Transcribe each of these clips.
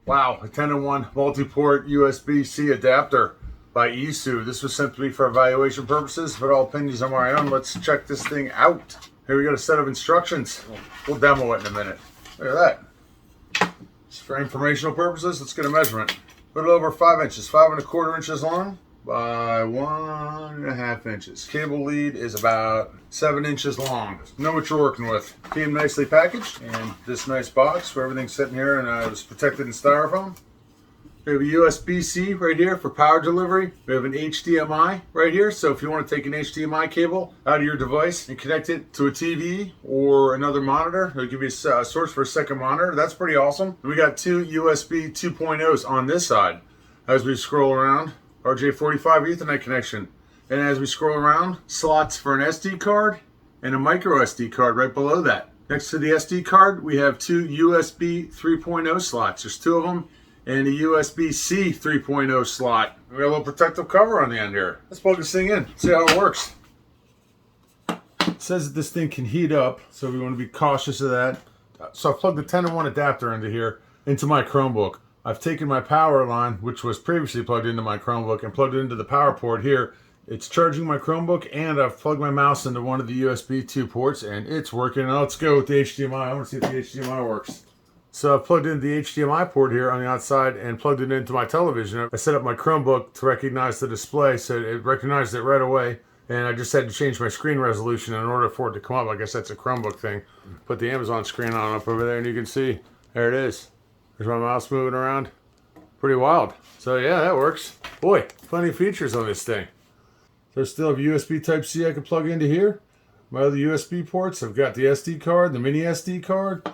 Wow, a 10-in-1 multi-port USB-C adapter by ISU. This was sent to me for evaluation purposes, but all opinions are my own. Let's check this thing out. Here we got a set of instructions. We'll demo it in a minute. Look at that. Just for informational purposes, let's get a measurement. A little over 5 inches, 5¼ inches long by 1½ inches. Cable lead is about 7 inches long. Know what you're working with. Came nicely packaged in this nice box where everything's sitting here and it was protected in styrofoam. We have a USB-C right here for power delivery. We have an HDMI right here. So if you want to take an HDMI cable out of your device and connect it to a TV or another monitor, it'll give you a source for a second monitor. That's pretty awesome. We got two USB 2.0s on this side. As we scroll around, RJ45 Ethernet connection. And as we scroll around, slots for an SD card and a micro SD card right below that. Next to the SD card, we have two USB 3.0 slots. There's two of them. And a USB-C 3.0 slot. We got a little protective cover on the end here. Let's plug this thing in, see how it works. It says that this thing can heat up, so we want to be cautious of that. So I plugged the 10-in-1 adapter into here, into my Chromebook. I've taken my power line, which was previously plugged into my Chromebook, and plugged it into the power port here. It's charging my Chromebook, and I've plugged my mouse into one of the USB 2 ports, and it's working. Now let's go with the HDMI. I want to see if the HDMI works. So I plugged in the HDMI port here on the outside and plugged it into my television. I set up my Chromebook to recognize the display, so it recognized it right away. And I just had to change my screen resolution in order for it to come up. I guess that's a Chromebook thing. Put the Amazon screen on up over there and you can see, there it is. There's my mouse moving around. Pretty wild. So yeah, that works. Boy, plenty of features on this thing. So I still have USB Type-C I can plug into here. My other USB ports, I've got the SD card, the mini SD card.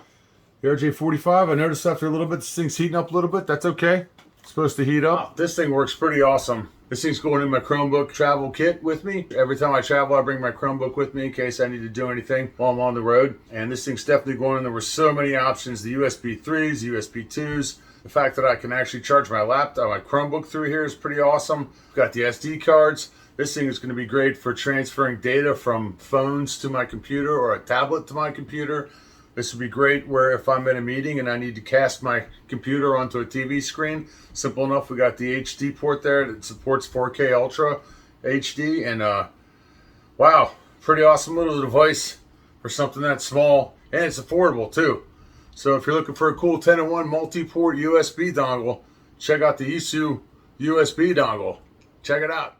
The RJ45, I noticed after a little bit, this thing's heating up a little bit. That's okay. It's supposed to heat up. Wow, this thing works pretty awesome. This thing's going in my Chromebook travel kit with me. Every time I travel, I bring my Chromebook with me in case I need to do anything while I'm on the road. And this thing's definitely going in. There were so many options. The USB 3s, USB 2s. The fact that I can actually charge my laptop, my Chromebook through here is pretty awesome. Got the SD cards. This thing is going to be great for transferring data from phones to my computer or a tablet to my computer. This would be great where if I'm in a meeting and I need to cast my computer onto a TV screen, simple enough. We got the HD port there that supports 4K Ultra HD, and wow, pretty awesome little device for something that small, and it's affordable too. So if you're looking for a cool 10-in-1 multi-port USB dongle, check out the ISU USB dongle. Check it out.